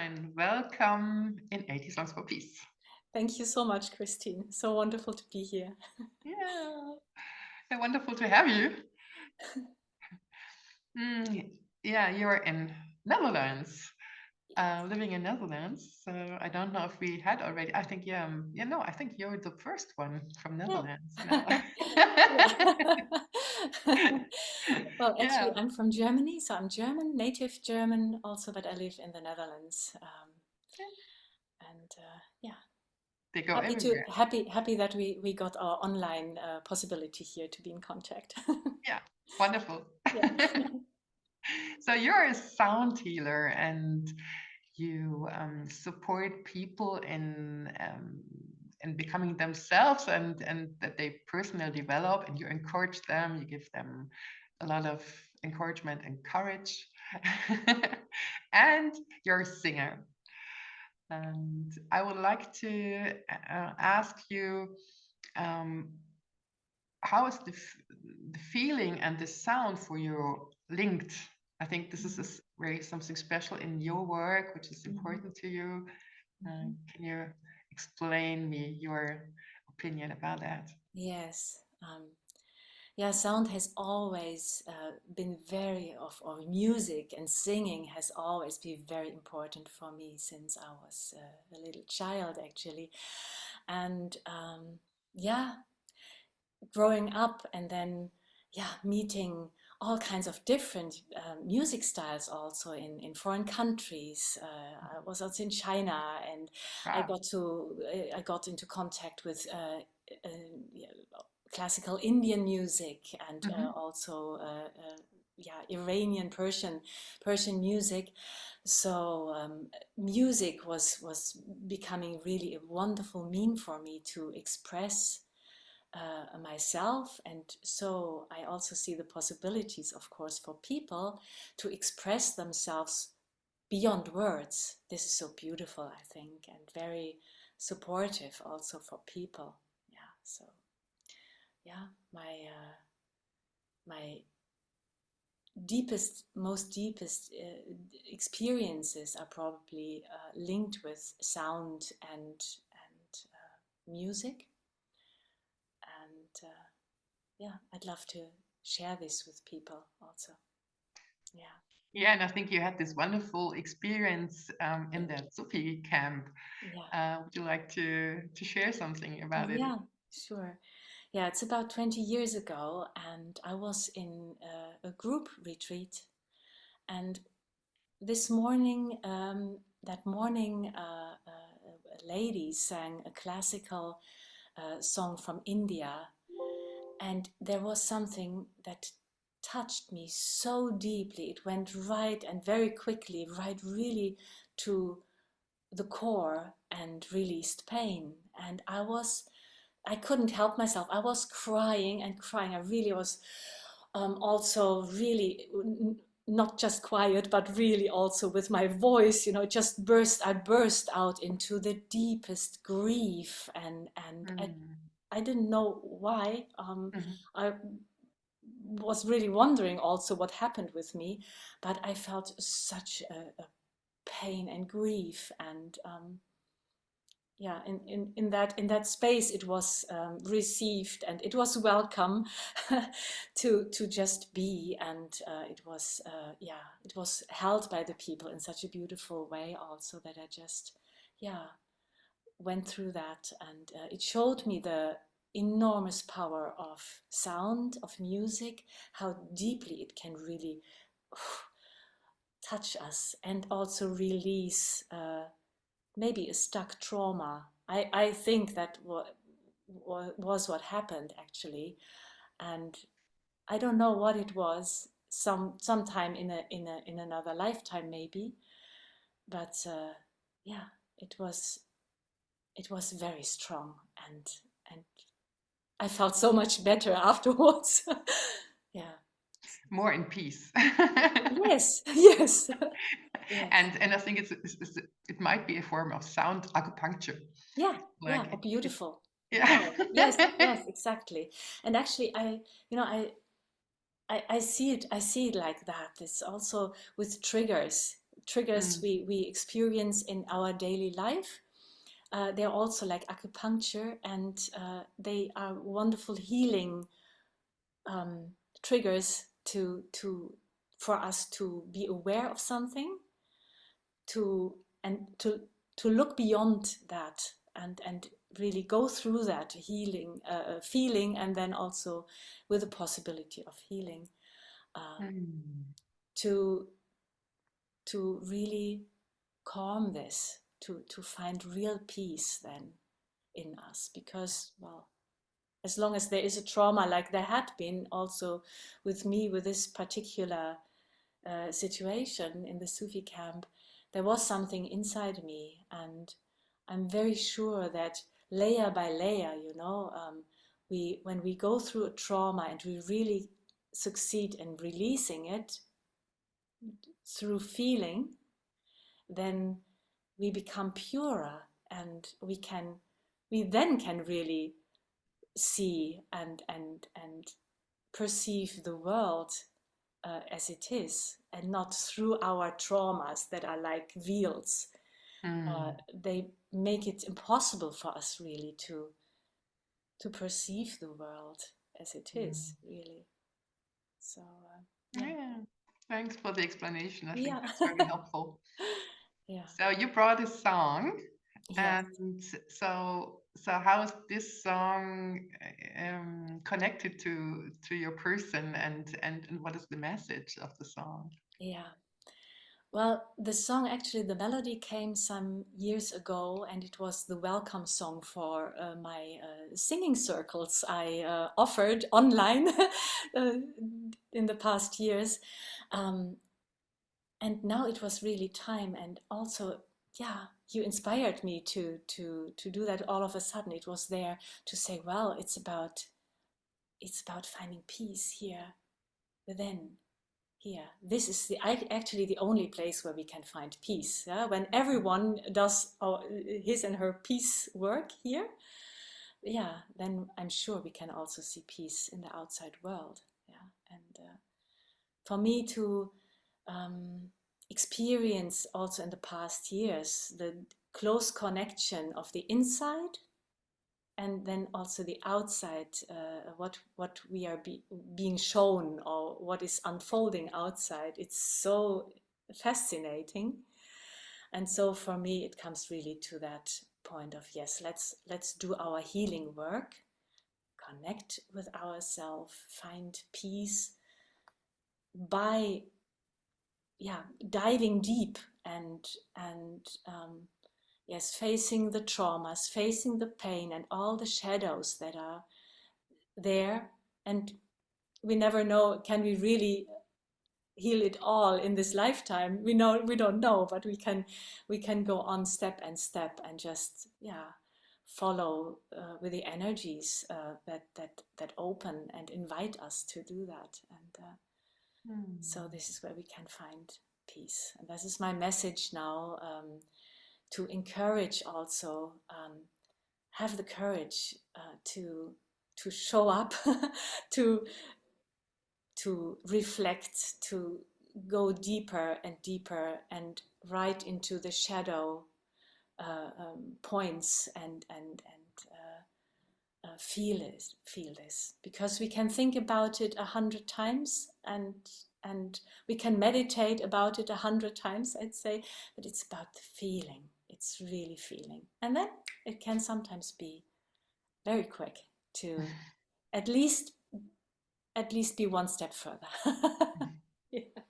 and welcome in 80 Songs for Peace. Thank you so much, Christine. So wonderful to be here. Yeah, wonderful to have you. Yeah, you're in Netherlands, living in Netherlands. So I don't know if we had already. I think no, I think you're the first one from Yeah. Netherlands now. Well, Yeah, actually, I'm from Germany, so I'm German, native German also, but I live in the Netherlands. And yeah, they go happy to everywhere. happy that we got our online possibility here to be in contact. Yeah, wonderful. Yeah. So you're a sound healer and you support people in becoming themselves and that they personally develop, and you encourage them, you give them a lot of encouragement and courage. And you're a singer. And I would like to ask you, um, how is the feeling and the sound for you linked? I think this is very something special in your work, which is Mhm. important to you. Mhm. Can you explain me your opinion about that? Yes. Yeah, sound has always been or music and singing has always been very important for me since I was a little child, actually. And yeah, growing up and then, yeah, meeting all kinds of different music styles also in foreign countries. I was also in China, and Wow. I got into contact with yeah, classical Indian music and Hmm. also yeah, Iranian Persian music. So music was becoming really a wonderful mean for me to express myself. And so I also see the possibilities, of course, for people to express themselves beyond words. This is so beautiful, I think, and very supportive also for people. Yeah, so yeah, my most deepest experiences are probably linked with sound and music. And yeah, I'd love to share this with people also. Yeah. Yeah, and I think you had this wonderful experience in that Sufi camp. Yeah. Would you like to share something about it? Yeah, sure. Yeah, it's about 20 years ago, and I was in a group retreat. And this morning, that morning, a lady sang a classical song from India. And there was something that touched me so deeply. It went right and very quickly, right really to the core and released pain. And I couldn't help myself. I was crying and crying. I really was also really not just quiet, but really also with my voice, I burst out into the deepest grief. And Mm. I didn't know why. Mhm. I was really wondering also what happened with me, but I felt such a pain and grief. And yeah, in that space it was received, and it was welcome to just be. And it was yeah, it was held by the people in such a beautiful way also, that I just, yeah, went through that. And it showed me the enormous power of sound, of music, how deeply it can really touch us and also release maybe a stuck trauma. I think that was what happened, actually. And I don't know what it was. Sometime in another lifetime, maybe. But yeah, it was it was very strong. And I felt so much better afterwards. Yeah. More in peace. Yes. Yes. Yes. And I think it might be a form of sound acupuncture. Yeah. Yeah. Like Oh, it beautiful. yeah. Wow. Yes. Yes. Exactly. And actually, you know, I see it like that. It's also with triggers. triggers we experience in our daily life. They're also like acupuncture, and they are wonderful healing triggers for us to be aware of something, to and to look beyond that, and really go through that healing feeling, and then also with the possibility of healing, to really calm this, to find real peace then in us. Because, well, as long as there is a trauma, like there had been also with me, with this particular situation in the Sufi camp, there was something inside me, and I'm very sure that layer by layer, when we go through a trauma and we really succeed in releasing it through feeling, then we become purer, and we then can really see and perceive the world as it is, and not through our traumas that are like veils. They make it impossible for us really to perceive the world as it is, really. So Yeah. Thanks for the explanation. I think yeah. that's very helpful. Yeah. So you brought a song, Yes. and so how is this song connected to your person, and what is the message of the song? Yeah. Well, the song, actually, the melody came some years ago, and it was the welcome song for my singing circles I offered online uh, in the past years. Um, and now it was really time, and also, yeah, you inspired me to do that all of a sudden. It was there to say, well, it's about finding peace here within. Here, this is actually the only place where we can find peace. Yeah? When everyone does his and her peace work here, yeah, then I'm sure we can also see peace in the outside world. Yeah, and for me to experience also in the past years the close connection of the inside and then also the outside, what we are being shown or what is unfolding outside. It's so fascinating, and so for me it comes really to that point of, yes, let's do our healing work, connect with ourselves, find peace by, yeah, diving deep and yes, facing the traumas, facing the pain and all the shadows that are there. And we never know, can we really heal it all in this lifetime? We don't know, but we can go on step and step and just, yeah, follow with the energies that open and invite us to do that. And so this is where we can find peace. And this is my message now, to encourage also, have the courage to show up, to reflect, to go deeper and deeper and right into the shadow points and feel this, because we can think about it 100 times and we can meditate about it 100 times, I'd say, but it's about the feeling. It's really feeling, and then it can sometimes be very quick to at least be one step further. Yeah.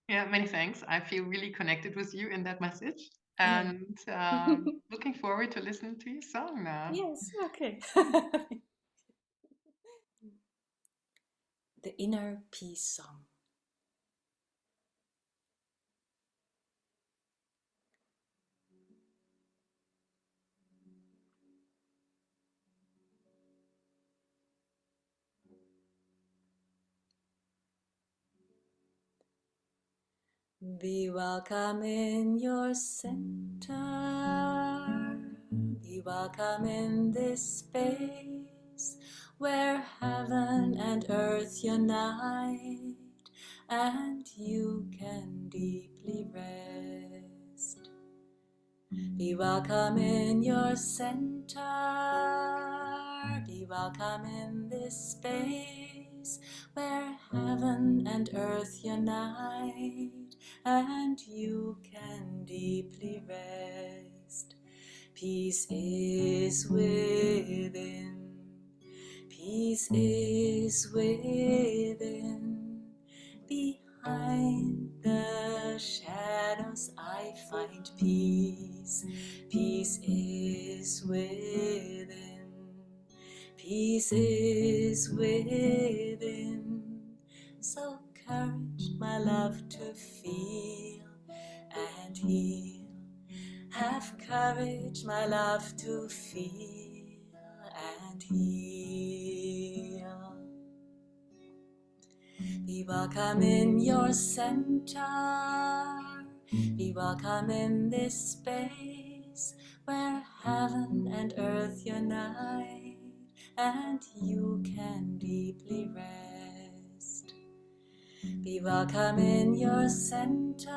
Yeah, many thanks. I feel really connected with you in that message, Yeah. and looking forward to listen to your song now. Yes, okay. The Inner Peace Song. Be welcome in your center. Be welcome in this space where heaven and earth unite and you can deeply rest. Be welcome in your center, be welcome in this space where heaven and earth unite, and you can deeply rest. Peace is within, peace is within. Behind the shadows I find peace. Peace is within, peace is within. So courage, my love, to feel and heal. Have courage, my love, to feel and heal. Be welcome in your center, be welcome in this space where heaven and earth unite, and you can deeply rest. Be welcome in your center,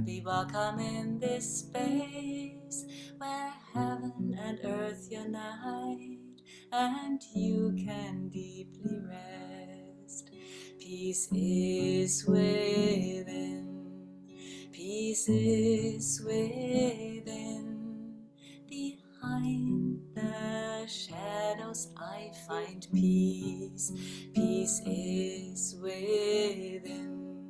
be welcome in this space where heaven and earth unite, and you can deeply rest. Peace is within, peace is within. Behind the shadows I find peace. Peace is within,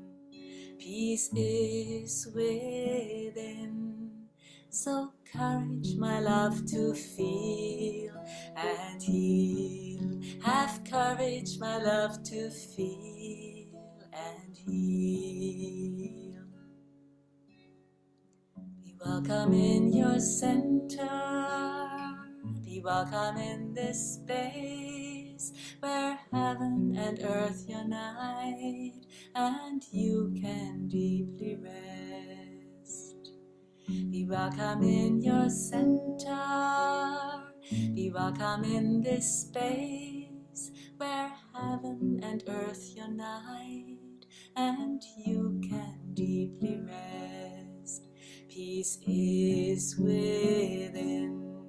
peace is within. So courage, my love, to feel and heal. Have courage, my love, to feel and heal. Be welcome in your center, be welcome in this space where heaven and earth unite, and you can deeply rest. Be welcome in your center, be welcome in this space where heaven and earth unite, and you can deeply rest. Peace is within,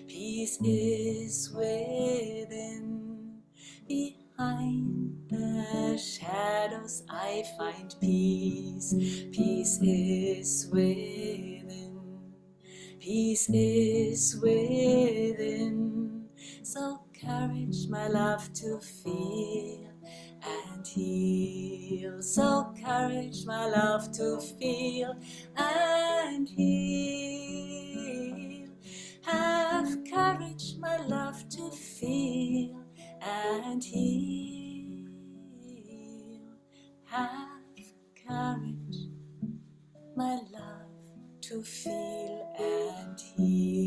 peace is within. Behind the shadows I find peace. Peace is within, peace is within. So courage, my love, to feel and heal. So courage, my love, to feel and heal. Have courage, my love, to feel and heal. Have courage, my love, to feel and heal.